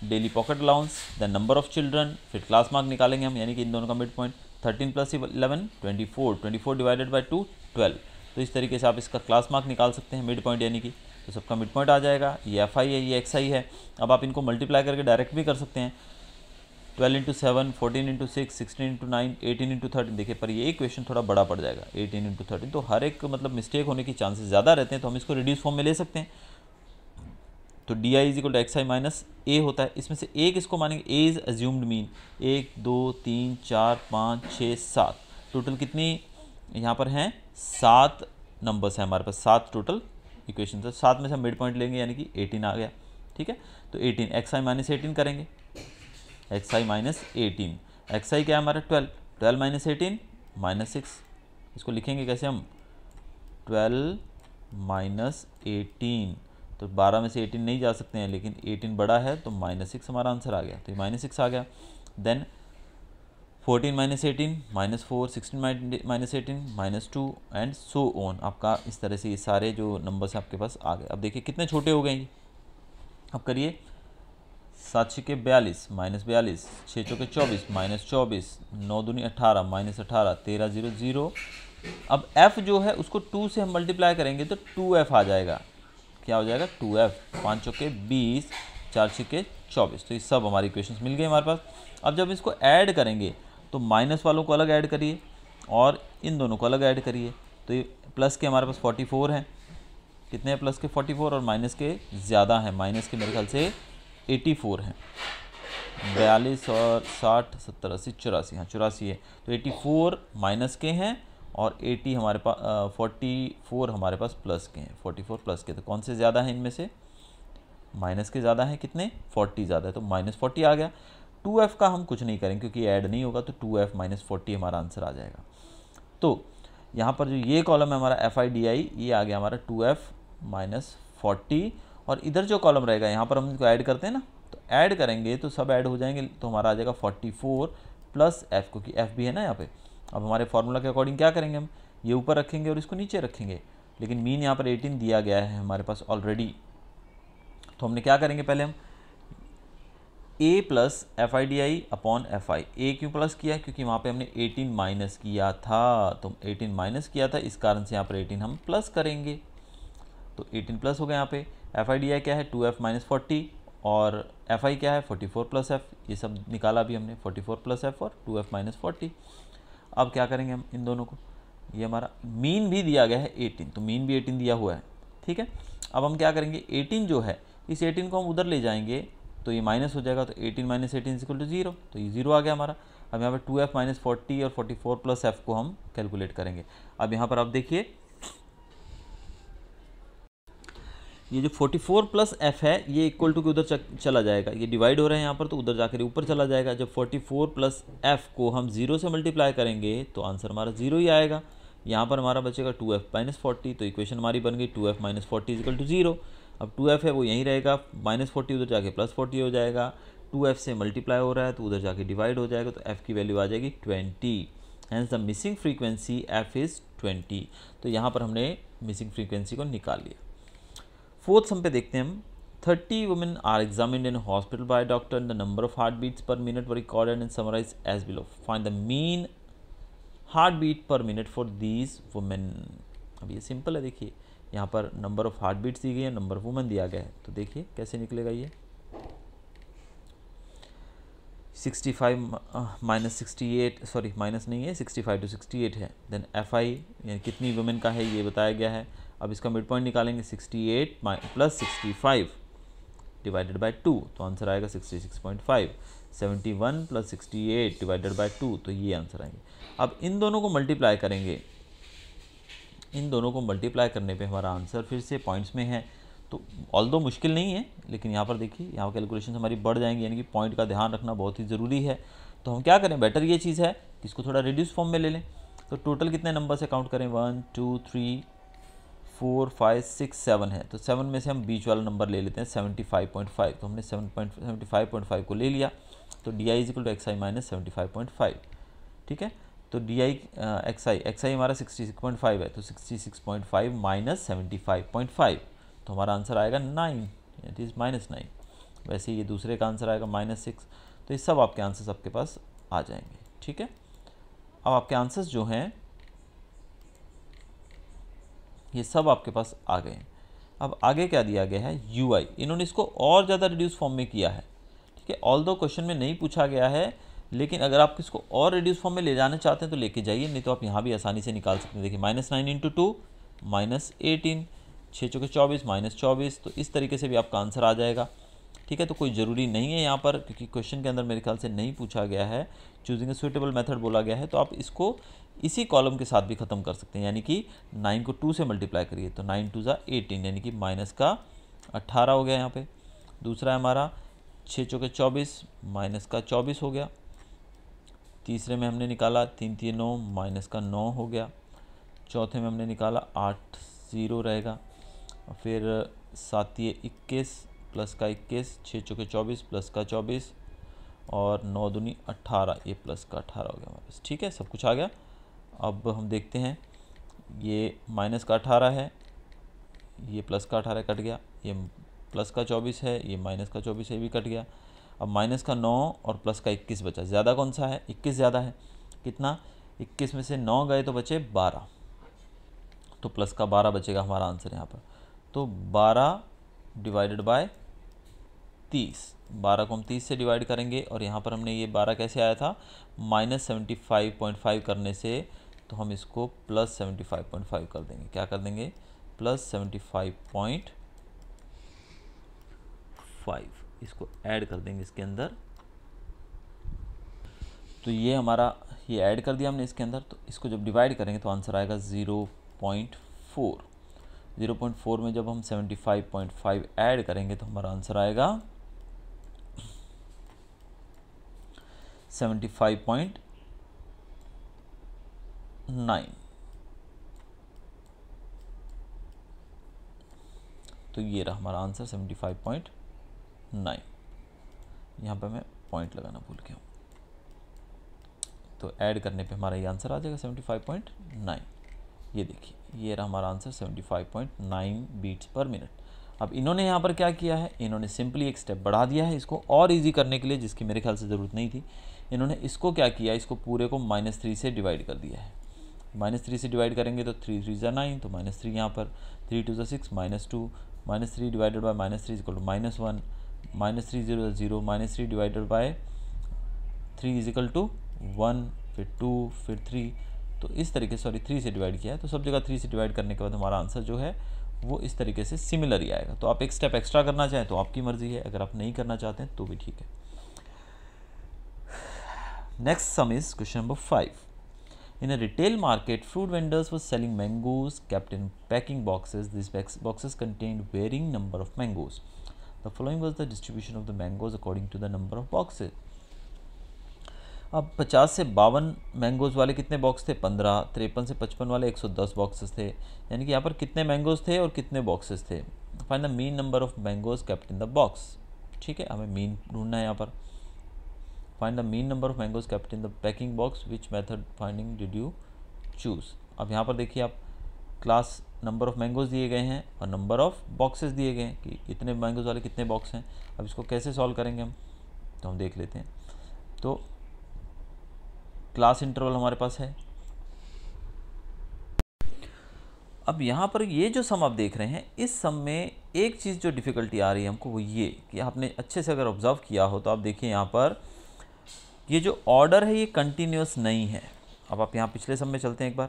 daily pocket allowance, the number of children, फिर क्लास मार्क निकालेंगे हम, यानी कि इन दोनों का मिड पॉइंट। 13 + 11 24, 24 divided by 2 12। तो इस तरीके से आप इसका क्लास मार्क निकाल सकते हैं, मिड पॉइंट यानी कि, तो सबका मिड पॉइंट आ जाएगा। ये FI है, ये XI है। अब आप इनको मल्टीप्लाई करके डायरेक्ट भी कर सकते हैं, 12 × 7, 14 × 6, 16 × 9, 18 × 13। देखिए पर ये इक्वेशन थोड़ा बड़ा पड़ जाएगा, 18 × 13, तो हर एक मतलब मिस्टेक होने की चांसेस ज़्यादा रहते हैं, तो हम इसको रिड्यूस फॉर्म में ले सकते हैं। तो DI = XI - A होता है। इसमें से A किसको मानेंगे? A is assumed mean, 1 2 3 4 5 6 7, total कितनी यहाँ पर हैं 7 नंबर्स हैं हमारे पास, 7 टोटल इक्वेशन। तो 7 में से हम मिड पॉइंट लेंगे यानी कि 18 आ गया, ठीक है। तो 18 एक्स आई माइनस 18 करेंगे, एक्स आई माइनस 18, एक्स आई क्या है हमारा 12, 12 माइनस 18 माइनस 6। इसको लिखेंगे कैसे हम, 12 माइनस 18, तो 12 में से 18 नहीं जा सकते हैं, लेकिन 18 बड़ा है तो -6 हमारा आंसर आ गया, तो ये -6 आ गया। Then 14 minus 18 -4, 16 minus 18 -2 and so on. आपका इस तरह से ये सारे जो नंबर्स आपके पास आ गए। अब देखिए कितने छोटे हो गए ये, अब करिए 7 छक्के 42 -42, 6 चौके 24 -24, 9 दूनी 18 -18, 13 0 0। अब f जो है उसको 2 से हम मल्टीप्लाई करेंगे तो 2f आ जाएगा, क्या हो जाएगा 2f, 5 चौके 20, 4 छक्के 24। तो ये सब हमारी इक्वेशंस मिल गए हमारे पास। अब जब इसको ऐड करेंगे तो माइनस वालों को अलग ऐड करिए और इन दोनों को अलग ऐड करिए। तो ये प्लस के हमारे पास 44 हैं, कितने हैं प्लस के 44, और माइनस के ज़्यादा हैं, माइनस के मेरे ख्याल से 84 हैं, 42 और 60 70 80 84, हाँ 84 है। तो 84 माइनस के हैं और 80 हमारे पास 44 हमारे पास प्लस के हैं, 44 प्लस के। तो कौन से ज़्यादा हैं इनमें से, माइनस के ज़्यादा हैं, कितने 40 ज़्यादा है, तो -40 आ गया। 2f का हम कुछ नहीं करेंगे क्योंकि ऐड नहीं होगा, तो 2f -40 हमारा आंसर आ जाएगा। तो यहाँ पर जो ये कॉलम है हमारा FIDI, ये आ गया हमारा 2f -40, और इधर जो कॉलम रहेगा यहाँ पर हम इसको ऐड करते हैं ना, तो ऐड करेंगे तो सब ऐड हो जाएंगे, तो हमारा आ जाएगा 44 प्लस f, क्योंकि f भी है ना यहाँ पे। अब हमारे फार्मूला के अकॉर्डिंग क्या करेंगे, हम ये ऊपर रखेंगे और इसको नीचे रखेंगे, लेकिन मीन यहाँ पर 18 दिया गया है हमारे पास ऑलरेडी। तो हमने क्या करेंगे, पहले हम a plus FIDI upon FI। a क्यों प्लस किया, क्योंकि वहाँ पे हमने 18 माइनस किया था, तो 18 माइनस किया था, इस कारण से यहाँ पर 18 हम प्लस करेंगे, तो 18 प्लस हो गया। यहाँ पे FIDI क्या है 2f -40, और FI क्या है 44 प्लस f, ये सब निकाला अभी हमने, 44 प्लस f और 2f -40। अब क्या करेंगे हम इन दोनों को, ये हमारा मीन भी दिया गया है 18, तो मीन भी 18 दिया हुआ है, ठीक है। अब हम क्या करेंगे, 18 जो है इस 18 को हम उधर ले जाएंगे तो ये माइनस हो जाएगा, तो 18 माइनस 18 इक्वल टू 0, तो ये 0 आ गया हमारा। अब यहाँ पे 2f -40 और 44 प्लस f को हम कैलकुलेट करेंगे। अब यहाँ पर आप देखिए ये जो 44 प्लस f है ये इक्वल टू के उधर चला जाएगा, ये डिवाइड हो रहा है यहाँ पर, तो उधर जाकर ऊपर चला जाएगा। जब 44 प्लस f को हम 0 से मल्टीप्लाई करेंगे तो आंसर हमारा 0 ही आएगा। यहाँ पर हमारा बचेगा 2f -40, तो इक्वेशन हमारी बन गई 2f -40 इक्वल टू 0। अब 2f है वो यहीं रहेगा, -40 उधर जाके +40 हो जाएगा, 2f से मल्टीप्लाई हो रहा है तो उधर जाके डिवाइड हो जाएगा, तो f की वैल्यू आ जाएगी 20। Hence the missing frequency f is 20। तो यहाँ पर हमने मिसिंग फ्रीक्वेंसी को निकाल लिया। फोर्थ सम पे देखते हैं हम, 30 women are examined in hospital by doctor and the number of heart beats per minute were recorded and summarize as below. Find the mean heart beat per minute for these women. अब ये simple है, देखिए यहाँ पर number of heart beats दी गई है, number of women दिया गया है, तो देखिए कैसे निकलेगा ये। 65 माइनस 68, सॉरी माइनस नहीं है, 65 to 68 है। देन FI यानी कितनी वुमेन का है ये बताया गया है। अब इसका मिड पॉइंट निकालेंगे, 68 प्लस 65 डिवाइडेड बाय 2, तो आंसर आएगा 66.5। 71 प्लस 68 डिवाइडेड बाय 2, तो ये आंसर आएंगे। अब इन दोनों को मल्टीप्लाई करेंगे, इन दोनों को मल्टीप्लाई करने पे हमारा आंसर फिर से पॉइंट्स में है, तो ऑल्दो मुश्किल नहीं है, लेकिन यहाँ पर देखिए यहाँ कैलकुलेशन हमारी बढ़ जाएंगी, यानी कि पॉइंट का ध्यान रखना बहुत ही ज़रूरी है। तो हम क्या करें, बेटर ये चीज़ है कि इसको थोड़ा रिड्यूस फॉर्म में ले लें। तो टोटल कितने नंबर से काउंट करें, 1 2 3 4 5 6 7 है, तो 7 में से हम बीच वाला नंबर ले लेते हैं 75.5, तो हमने 75.5 को ले लिया, तो DI is equal to XI minus 75.5, ठीक है। तो DI XI हमारा 66.5 है, तो 66.5 माइनस 75.5, तो हमारा आंसर आएगा 9, इट इज़ -9। वैसे ये दूसरे का आंसर आएगा -6। तो ये सब आपके आंसर्स आपके पास आ जाएंगे, ठीक है। अब आपके आंसर्स जो हैं ये सब आपके पास आ गए। अब आगे क्या दिया गया है, UI, इन्होंने इसको और ज़्यादा रिड्यूस फॉर्म में किया है, ठीक है। ऑल्दो क्वेश्चन में नहीं पूछा गया है, लेकिन अगर आप इसको और रिड्यूस फॉर्म में ले जाना चाहते हैं तो लेके जाइए, नहीं तो आप यहाँ भी आसानी से निकाल सकते हैं। देखिए -9 × 2 -18, 6 चौके 24 -24, तो इस तरीके से भी आपका आंसर आ जाएगा। ठीक है। तो कोई ज़रूरी नहीं है यहाँ पर, क्योंकि क्वेश्चन के अंदर मेरे ख्याल से नहीं पूछा गया है, चूजिंग ए सुटेबल मेथड बोला गया है, तो आप इसको इसी कॉलम के साथ भी ख़त्म कर सकते हैं, यानी कि 9 को 2 से मल्टीप्लाई करिए तो 9 2 ज़ा 18, यानी कि माइनस का 18 हो गया यहाँ पे। दूसरा है हमारा 6 चौके 24 माइनस का 24 हो गया। तीसरे में हमने निकाला 3 3 9 माइनस का 9 हो गया। चौथे में हमने निकाला 8 0 रहेगा। फिर 7 21 प्लस का 21, 6 चौके 24 प्लस का 24 और 9 दूनी 18, ये प्लस का 18 हो गया हमारे पास। ठीक है, सब कुछ आ गया। अब हम देखते हैं, ये माइनस का 18 है, ये प्लस का 18 कट गया, ये प्लस का 24 है, ये माइनस का 24 है, ये भी कट गया। अब माइनस का 9 और प्लस का 21 बचा। ज़्यादा कौन सा है? 21 ज़्यादा है। कितना? 21 में से 9 गए तो बचे 12, तो प्लस का 12 बचेगा हमारा आंसर यहाँ पर। तो 12 डिवाइडेड बाय 30, 12 को हम 30 से डिवाइड करेंगे और यहाँ पर हमने ये 12 कैसे आया था? -75.5 करने से, तो हम इसको +75.5 कर देंगे। क्या कर देंगे? +75.5, इसको ऐड कर देंगे इसके अंदर। तो ये हमारा, ये ऐड कर दिया हमने इसके अंदर, तो इसको जब डिवाइड करेंगे तो आंसर आएगा 0.4। 0.4 में जब हम 75.5 ऐड करेंगे तो हमारा आंसर आएगा 75.9। तो ये रहा हमारा आंसर 75.9। यहाँ पे मैं पॉइंट लगाना भूल गया हूँ, तो ऐड करने पे हमारा ये आंसर आ जाएगा 75.9। ये देखिए, ये रहा हमारा आंसर 75.9 बीट्स पर मिनट। अब इन्होंने यहाँ पर क्या किया है? इन्होंने सिंपली एक स्टेप बढ़ा दिया है इसको और इजी करने के लिए, जिसकी मेरे ख्याल से ज़रूरत नहीं थी। इन्होंने इसको क्या किया? इसको पूरे को -3 से डिवाइड कर दिया है। -3 से डिवाइड करेंगे तो 3 3 ज़ा 9, तो -3 यहाँ पर, 3 2 ज़ा 6, -2, -3 divided by -3 equal to -1, -3 0 0, -3 divided by 3 is equal to 1, फिर 2, फिर 3। तो इस तरीके से, सॉरी 3 से डिवाइड किया है, तो सब जगह 3 से डिवाइड करने के बाद हमारा आंसर जो है वो इस तरीके से सिमिलर ही आएगा। तो आप एक स्टेप एक्स्ट्रा करना चाहें तो आपकी मर्जी है, अगर आप नहीं करना चाहते हैं तो भी ठीक है। Next sum is question number 5। In a retail market, fruit vendors were selling mangoes kept in packing boxes. These boxes contained varying number of mangoes. The following was the distribution of the mangoes according to the number of boxes. अब 50 से 52 mangoes वाले कितने box थे? 15। 53 से 55 वाले 110 boxes थे। यानी कि यहाँ पर कितने मैंगोज़ थे और कितने बॉक्सेस थे? Find the mean number of mangoes kept in the box. ठीक है, हमें मीन ढूंढना है यहाँ पर। Find the mean number of mangoes kept in the packing box, which method finding did you choose. अब यहाँ पर देखिए, आप क्लास नंबर ऑफ मैंगोज़ दिए गए हैं और नंबर ऑफ बॉक्सेस दिए गए हैं कि इतने मैंगोज़ वाले कितने बॉक्स हैं। अब इसको कैसे सॉल्व करेंगे हम, तो हम देख लेते हैं। तो क्लास इंटरवल हमारे पास है। अब यहाँ पर ये जो सम आप देख रहे हैं, इस सम में एक चीज़ जो डिफ़िकल्टी आ रही है हमको, वो ये कि आपने अच्छे से अगर ऑब्ज़र्व किया हो तो आप देखिए यहाँ पर ये जो ऑर्डर है ये कंटिन्यूस नहीं है। अब आप यहाँ पिछले सम में चलते हैं एक बार।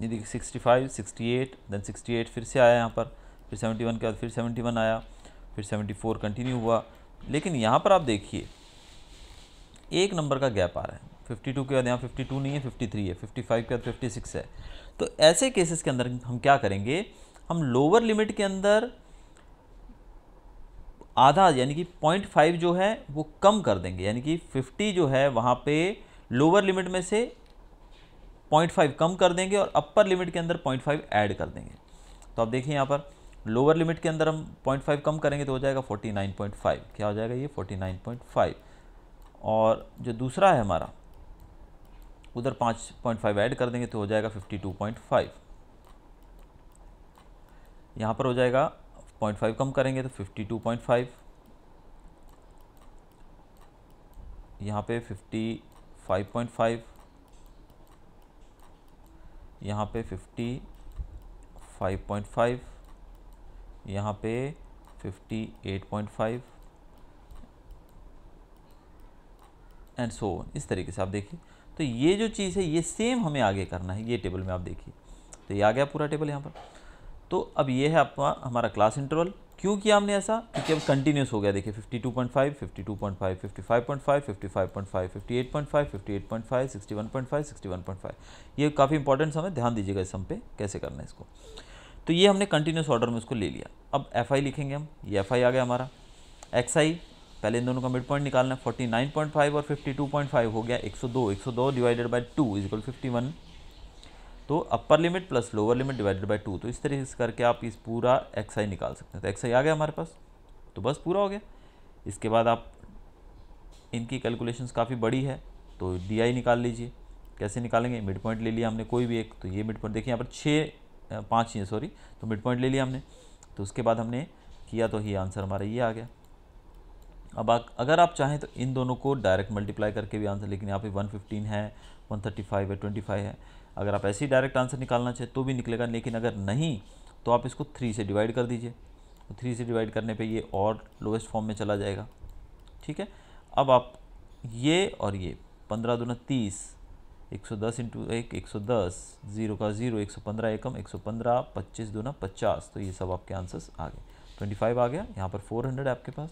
ये देखिए 65, 68, देन 68 फिर से आया यहाँ पर, फिर 71 के बाद फिर 71 आया, फिर 74 कंटिन्यू हुआ। लेकिन यहाँ पर आप देखिए एक नंबर का गैप आ रहा है। 52 के बाद यहाँ 52 नहीं है, 53 है, 55 के बाद 56 है। तो ऐसे केसेस के अंदर हम क्या करेंगे? हम लोअर लिमिट के अंदर आधा यानी कि 0.5 जो है वो कम कर देंगे, यानी कि 50 जो है वहाँ पे लोअर लिमिट में से 0.5 कम कर देंगे और अपर लिमिट के अंदर 0.5 ऐड कर देंगे। तो आप देखिए यहाँ पर लोअर लिमिट के अंदर हम 0.5 कम करेंगे तो हो जाएगा 49.5। क्या हो जाएगा? ये 49.5। और जो दूसरा है हमारा, उधर 5.5 ऐड कर देंगे तो हो जाएगा 52.5। यहाँ पर हो जाएगा 0.5 कम करेंगे तो 52.5, यहाँ पे 55.5, यहाँ पे 55.5, यहाँ पे 58.5 एंड सो ऑन। इस तरीके से आप देखिए, तो ये जो चीज़ है ये सेम हमें आगे करना है। ये टेबल में आप देखिए, तो ये आ गया पूरा टेबल यहाँ पर। तो अब ये है आपका हमारा क्लास इंटरवल क्यों किया हमने ऐसा? क्योंकि अब कंटिन्यूस हो गया। देखिए 52.5, 52.5, 55.5, 55.5, 58.5, 58.5, 61.5, 61.5। ये काफ़ी इंपॉर्टेंट सम है, ध्यान दीजिएगा इस सम पे कैसे करना है इसको। तो ये हमने कंटिन्यूस ऑर्डर में उसको ले लिया। अब एफ आई लिखेंगे हम, ये एफ आई आ गया हमारा। एक्स आई, पहले इन दोनों का मिड पॉइंट निकालना है। 49.5 और 52.5 हो गया 102, 102 डिवाइडेड बाई 2 इज इक्वल 51। तो अपर limit plus lower limit divided by 2। तो इस तरीके से करके आप इस पूरा एक्स आई निकाल सकते हैं। तो एक्स आई आ गया हमारे पास, तो बस पूरा हो गया। इसके बाद आप इनकी कैलकुलेशंस काफ़ी बड़ी है, तो डी आई निकाल लीजिए। कैसे निकालेंगे? मिड पॉइंट ले लिया हमने कोई भी एक, तो ये मिड पॉइंट देखिए यहाँ पर 5 ही है, सॉरी, तो मिड पॉइंट ले लिया हमने। तो उसके बाद हमने किया तो ये आंसर हमारा ये आ गया। अब अगर आप चाहें तो इन दोनों को डायरेक्ट मल्टीप्लाई करके भी आंसर, लेकिन यहाँ पे 115 है, 135 है, 25 है। अगर आप ऐसे ही डायरेक्ट आंसर निकालना चाहें तो भी निकलेगा, लेकिन अगर नहीं तो आप इसको 3 से डिवाइड कर दीजिए। तो 3 से डिवाइड करने पे ये और लोवेस्ट फॉर्म में चला जाएगा। ठीक है, अब आप ये और ये 15 दूना 30, 110 इंटू 1 110, 0 का 0, 115 एकम 115, 25 दूना 50। तो ये सब आपके आंसर्स आ गए। 25 आ गया, यहाँ पर 400 है आपके पास।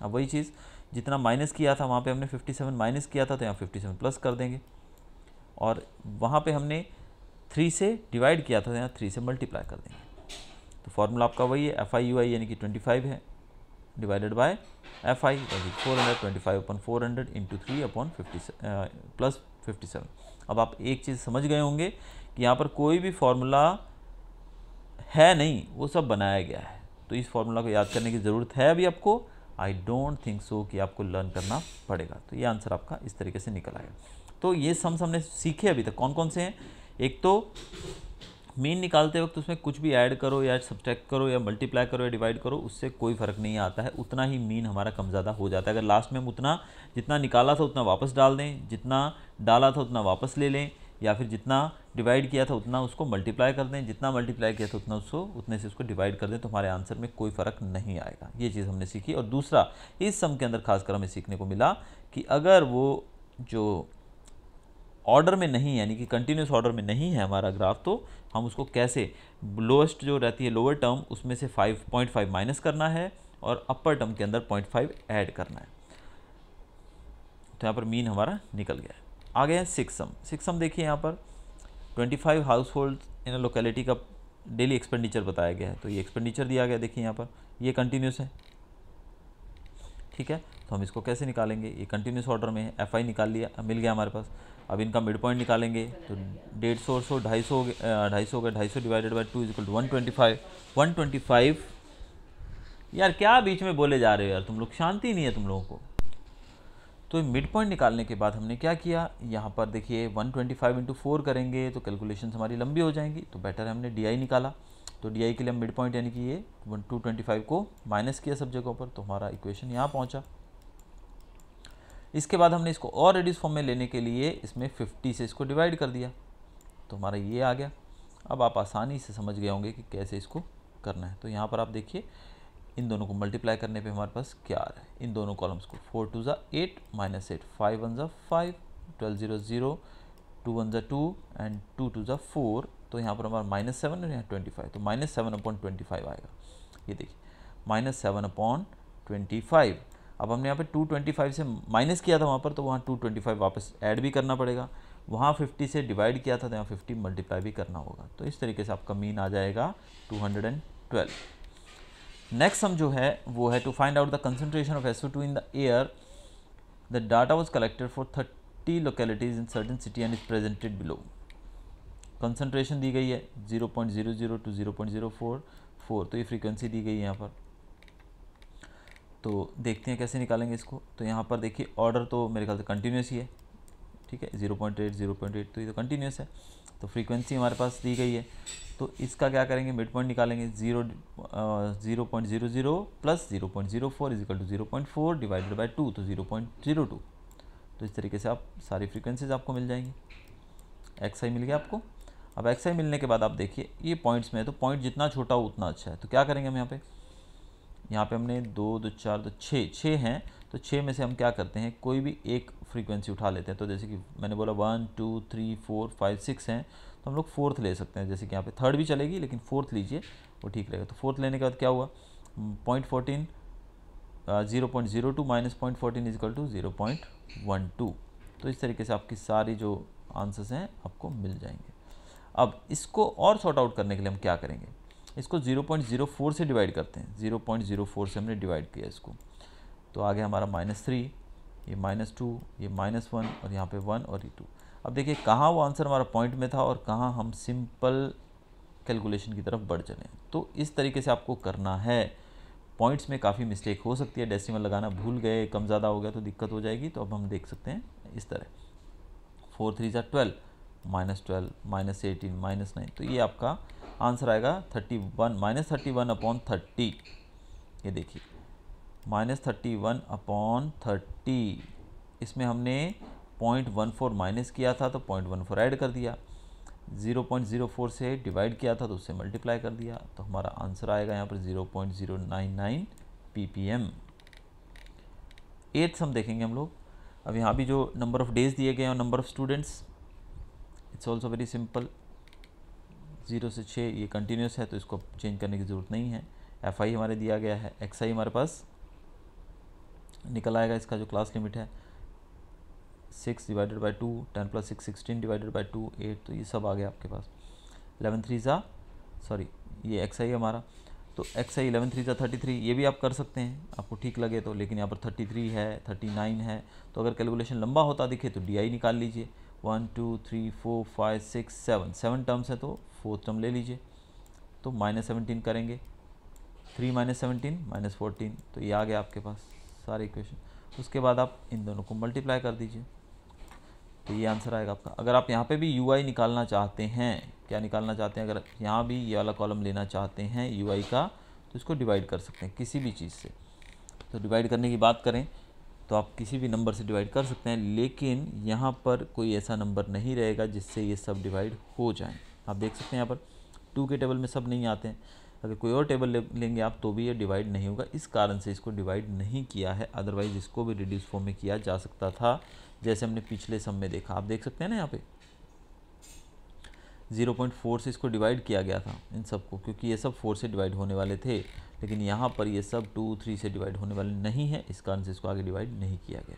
अब वही चीज़ जितना माइनस किया था वहाँ पे हमने 57 माइनस किया था, तो यहाँ 57 प्लस कर देंगे। और वहाँ पे हमने 3 से डिवाइड किया था, तो यहाँ 3 से मल्टीप्लाई कर देंगे। तो फॉर्मूला आपका वही है, एफ आई यू आई यानी कि 25 है, divided by F I 425 upon 400 into 3 upon 50 plus 57। अब आप एक चीज़ समझ गए होंगे कि यहाँ पर कोई भी फॉर्मूला है नहीं, वो सब बनाया गया है। तो इस फॉर्मूला को याद करने की ज़रूरत है अभी आपको? आई डोंट थिंक सो कि आपको लर्न करना पड़ेगा। तो ये आंसर आपका इस तरीके से निकल आएगा। तो ये सम्स हमने सीखे अभी तक कौन कौन से हैं? एक तो मीन निकालते वक्त उसमें कुछ भी ऐड करो या सब्ट्रैक्ट करो या मल्टीप्लाई करो या डिवाइड करो, उससे कोई फ़र्क नहीं आता है, उतना ही मीन हमारा कम ज़्यादा हो जाता है। अगर लास्ट में हम उतना जितना निकाला था उतना वापस डाल दें, जितना डाला था उतना वापस ले लें, या फिर जितना डिवाइड किया था उतना उसको मल्टीप्लाई कर दें, जितना मल्टीप्लाई किया था उतना उसको उतने से उसको डिवाइड कर दें, तो हमारे आंसर में कोई फ़र्क नहीं आएगा। ये चीज़ हमने सीखी। और दूसरा, इस सम के अंदर खासकर हमें सीखने को मिला कि अगर वो जो ऑर्डर में नहीं है, यानी कि कंटिन्यूस ऑर्डर में नहीं है हमारा ग्राफ, तो हम उसको कैसे, लोएस्ट जो रहती है लोअर टर्म उसमें से 5.5 माइनस करना है और अपर टर्म के अंदर 0.5 ऐड करना है। तो यहाँ पर मीन हमारा निकल गया है। आ गया है 6 सम। 6 सम देखिए यहाँ पर 25 house hold in a locality का डेली एक्सपेंडिचर बताया गया है। तो ये एक्सपेंडिचर दिया गया, देखिए यहाँ पर ये कंटिन्यूस है। ठीक है, तो हम इसको कैसे निकालेंगे? ये कंटिन्यूस ऑर्डर में है, एफ आई निकाल लिया, मिल गया हमारे पास। अब इनका मिड पॉइंट निकालेंगे तो 150 और 250 हो गया, 250 divided by 2 is equal to 125। 125 यार क्या बीच में बोले जा रहे हो यार, तुम लोग शांति नहीं है तुम लोगों को। तो मिड पॉइंट निकालने के बाद हमने क्या किया, यहाँ पर देखिए 125 इंटू 4 करेंगे तो कैलकुलेशन हमारी लंबी हो जाएंगी, तो बेटर है हमने डी आई निकाला। तो डी आई के लिए हम मिड पॉइंट यानी कि ये 225 को माइनस किया सब जगहों पर, तो हमारा इक्वेशन यहाँ पहुँचा। इसके बाद हमने इसको और रेड्यूस फॉर्म में लेने के लिए इसमें 50 से इसको डिवाइड कर दिया, तो हमारा ये आ गया। अब आप आसानी से समझ गए होंगे कि कैसे इसको करना है। तो यहाँ पर आप देखिए इन दोनों को मल्टीप्लाई करने पे हमारे पास क्या आ रहा है, इन दोनों कॉलम्स को 4 2 ज़ा 8 माइनस 8, 5 1 ज़ा 5, 12 0 0, 2 1 ज़ा 2 एंड 2 2 ज़ा 4। तो यहाँ पर हमारा -7 और यहाँ 25, तो -7/25 आएगा। ये देखिए -7/25। अब हमने यहाँ पे 225 से माइनस किया था वहाँ पर, तो वहाँ 225 वापस ऐड भी करना पड़ेगा। वहाँ 50 से डिवाइड किया था तो यहाँ 50 मल्टीप्लाई भी करना होगा। तो इस तरीके से आपका मीन आ जाएगा 212। नेक्स्ट सम जो है वो है to find out the concentration of SO2 in the air. The data was collected for 30 localities in certain city and is presented below. Concentration दी गई है 0.00 टू 0.044, तो ये फ्रीक्वेंसी दी गई है यहाँ पर। तो देखते हैं कैसे निकालेंगे इसको। तो यहाँ पर देखिए ऑर्डर तो मेरे ख्याल से कंटिन्यूस ही है, ठीक है, 0.8 0.8, तो ये तो कंटिन्यूस है। तो फ्रीक्वेंसी हमारे पास दी गई है, तो इसका क्या करेंगे, मिड पॉइंट निकालेंगे। 0.00 plus 0.04 is equal to 0.4 divided by 2, तो 0.02। तो इस तरीके से आप सारी फ्रीक्वेंसीज आपको मिल जाएंगी। एक्स आई मिल गया आपको। अब एक्स आई मिलने के बाद आप देखिए ये पॉइंट्स में है, तो पॉइंट जितना छोटा हो उतना अच्छा है। तो क्या करेंगे हम यहाँ पे हमने 2 2 4 2 6 हैं, तो 6 में से हम क्या करते हैं, कोई भी एक फ्रीक्वेंसी उठा लेते हैं। तो जैसे कि मैंने बोला 1 2 3 4 5 6 हैं, तो हम लोग फोर्थ ले सकते हैं। जैसे कि यहाँ पे थर्ड भी चलेगी, लेकिन फोर्थ लीजिए वो ठीक रहेगा। तो फोर्थ लेने के बाद क्या हुआ, 0.14 0.02 माइनस 0.14 इजिकल टू 0.12। तो इस तरीके से आपकी सारी जो आंसर्स हैं आपको मिल जाएंगे। अब इसको और सॉर्ट आउट करने के लिए हम क्या करेंगे, इसको 0.04 से डिवाइड करते हैं। 0.04 से हमने डिवाइड किया इसको, तो आगे हमारा -3, ये -2, ये -1 और यहाँ पे 1 और ये 2। अब देखिए कहाँ वो आंसर हमारा पॉइंट में था और कहाँ हम सिंपल कैलकुलेशन की तरफ बढ़ चले। तो इस तरीके से आपको करना है। पॉइंट्स में काफ़ी मिस्टेक हो सकती है, डेसिमल लगाना भूल गए, कम ज़्यादा हो गया तो दिक्कत हो जाएगी। तो अब हम देख सकते हैं इस तरह 4 3 12, -12, -18, -9। तो ये आपका आंसर आएगा 31 -31/30। ये देखिए -31/30, इसमें हमने 0.14 माइनस किया था तो 0.14 ऐड कर दिया, 0.04 से डिवाइड किया था तो उससे मल्टीप्लाई कर दिया, तो हमारा आंसर आएगा यहाँ पर 0.099 ppm। 8th हम देखेंगे हम लोग। अब यहाँ भी जो नंबर ऑफ डेज दिए गए हैं और number of students, it's also very simple. 0 से 6 ये कंटिन्यूस है तो इसको चेंज करने की ज़रूरत नहीं है। FI हमारे दिया गया है, XI हमारे पास निकल आएगा, इसका जो क्लास लिमिट है 6 डिवाइडेड बाई 2, 10 + 6 16 डिवाइडेड बाई 2 8। तो ये सब आ गया आपके पास। 11 3 सॉरी ये XI हमारा, तो XI 11 3 33। ये भी आप कर सकते हैं आपको ठीक लगे तो, लेकिन यहाँ पर 33 है, 39 है। तो अगर कैलकुलेशन लंबा होता दिखे तो DI निकाल लीजिए। 1 2 3 4 5 6 7 टर्म्स है तो 4th टर्म ले लीजिए। तो -17 करेंगे, 3 - 17 -14। तो ये आ गया आपके पास सारे इक्वेशन। उसके बाद आप इन दोनों को मल्टीप्लाई कर दीजिए तो ये आंसर आएगा आपका। अगर आप यहाँ पे भी UI निकालना चाहते हैं, क्या निकालना चाहते हैं, अगर यहाँ भी ये वाला कॉलम लेना चाहते हैं UI का, तो इसको डिवाइड कर सकते हैं किसी भी चीज़ से। तो डिवाइड करने की बात करें तो आप किसी भी नंबर से डिवाइड कर सकते हैं, लेकिन यहाँ पर कोई ऐसा नंबर नहीं रहेगा जिससे ये सब डिवाइड हो जाएँ। आप देख सकते हैं यहाँ पर 2 के टेबल में सब नहीं आते हैं। अगर कोई और टेबल लेंगे आप तो भी ये डिवाइड नहीं होगा, इस कारण से इसको डिवाइड नहीं किया है। अदरवाइज़ इसको भी रिड्यूस फॉर्म में किया जा सकता था, जैसे हमने पिछले सम में देखा। आप देख सकते हैं ना यहाँ पे 0.4 से इसको डिवाइड किया गया था इन सब को, क्योंकि ये सब 4 से डिवाइड होने वाले थे, लेकिन यहाँ पर ये सब 2 3 से डिवाइड होने वाले नहीं है, इस कारण से इसको आगे डिवाइड नहीं किया गया।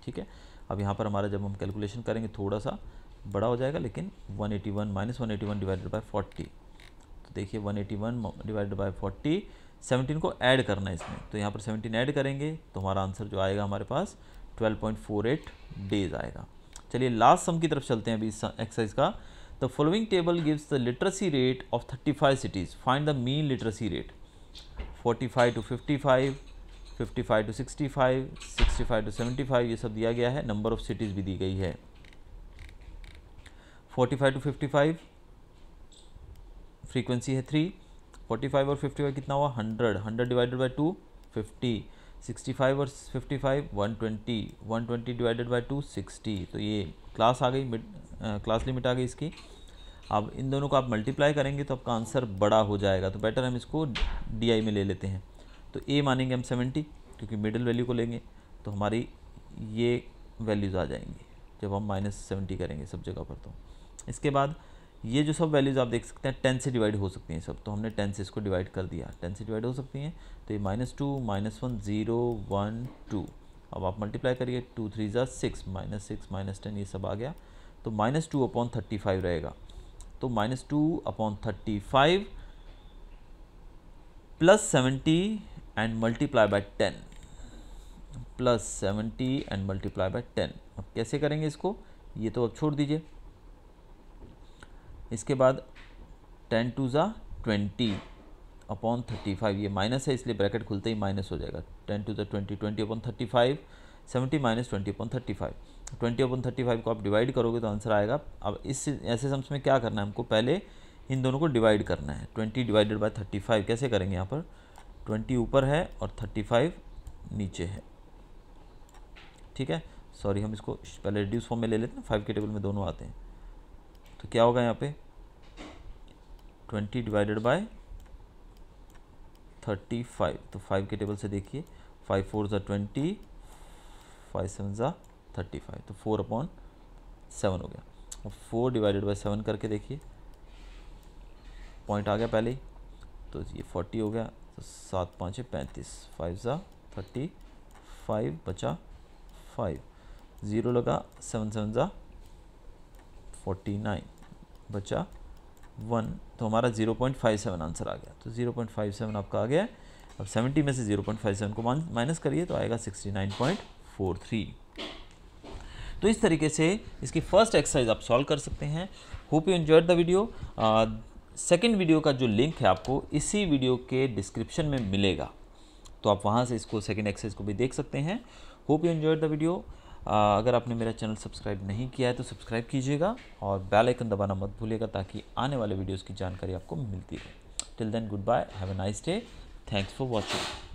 ठीक है, अब यहाँ पर हमारा जब हम कैलकुलेशन करेंगे थोड़ा सा बड़ा हो जाएगा, लेकिन 181 -181 डिवाइडेड बाई 40। तो देखिए 181 डिवाइडेड बाई 40, 17 को ऐड करना है इसमें, तो यहाँ पर 17 ऐड करेंगे तो हमारा आंसर जो आएगा हमारे पास 12.48 डेज आएगा। चलिए लास्ट सम की तरफ चलते हैं अभी इस एक्सरसाइज का। The following table gives the literacy rate of 35 cities, find the mean literacy rate. 45 to 55, 55 to 65, 65 to 75 ये सब दिया गया है। नंबर ऑफ सिटीज़ भी दी गई है। 45 to 55 फ्रीक्वेंसी है 3, 45 और 55 कितना हुआ 100, 100 डिवाइडेड बाई 2 50, 65 और 55 120, 120 डिवाइडेड बाई 2 60। तो ये क्लास आ गई, क्लास लिमिट आ गई इसकी। अब इन दोनों को आप मल्टीप्लाई करेंगे तो आपका आंसर बड़ा हो जाएगा, तो बेटर हम इसको DI में ले लेते हैं। तो A मानेंगे हम 70, क्योंकि मिडिल वैल्यू को लेंगे तो हमारी ये वैल्यूज़ आ जाएंगी जब हम -70 करेंगे सब जगह पर। तो इसके बाद ये जो सब वैल्यूज़ आप देख सकते हैं 10 से डिवाइड हो सकती हैं सब, तो हमने 10 से इसको डिवाइड कर दिया, 10 से डिवाइड हो सकती हैं। तो ये -2 -1 0 1 2। अब आप मल्टीप्लाई करिए, 2 3 ज़ा 6, -6 -10 ये सब आ गया, तो -2/35 रहेगा। तो -2/35 plus 70 and multiply by 10, plus 70 and multiply by 10। अब कैसे करेंगे इसको, ये तो अब छोड़ दीजिए। इसके बाद 10 2 ज़ा 20/35, ये माइनस है इसलिए ब्रैकेट खुलते ही माइनस हो जाएगा। 10 2 ज़ा 20, 20/35, 70 - 20/35। 20/35 को आप डिवाइड करोगे तो आंसर आएगा। अब इस ऐसे सम्स में क्या करना है हमको, पहले इन दोनों को डिवाइड करना है। 20 डिवाइडेड बाय 35 कैसे करेंगे, यहाँ पर 20 ऊपर है और 35 नीचे है। ठीक है, सॉरी हम इसको पहले रिड्यूस फॉर्म में ले लेते हैं, 5 के टेबल में दोनों आते हैं। तो क्या होगा यहाँ पे 20 डिवाइडेड बाय 35, तो 5 के टेबल से देखिए 5 4 ज़ा 20, 5 7 ज़ा 35, तो 4/7 हो गया। और 4 डिवाइडेड बाय 7 करके देखिए, पॉइंट आ गया पहले ही, तो ये 40 हो गया, तो 7 5 35, 5 ज़ा 35 बचा 5, 0 लगा, 7 7 ज़ा 49 बचा 1, तो हमारा 0.57 आंसर आ गया। तो 0.57 आपका आ गया है। अब 70 में से 0.57 को माइनस करिए तो आएगा 69.43। तो इस तरीके से इसकी फर्स्ट एक्सरसाइज आप सॉल्व कर सकते हैं। Hope you enjoyed the video. Second video का जो लिंक है आपको इसी वीडियो के डिस्क्रिप्शन में मिलेगा, तो आप वहाँ से इसको सेकेंड एक्सरसाइज को भी देख सकते हैं। Hope you enjoyed the video. अगर आपने मेरा चैनल सब्सक्राइब नहीं किया है तो सब्सक्राइब कीजिएगा और बेल आइकन दबाना मत भूलिएगा ताकि आने वाले वीडियोज़ की जानकारी आपको मिलती रहे। Till then goodbye, have a nice day, thanks for watching.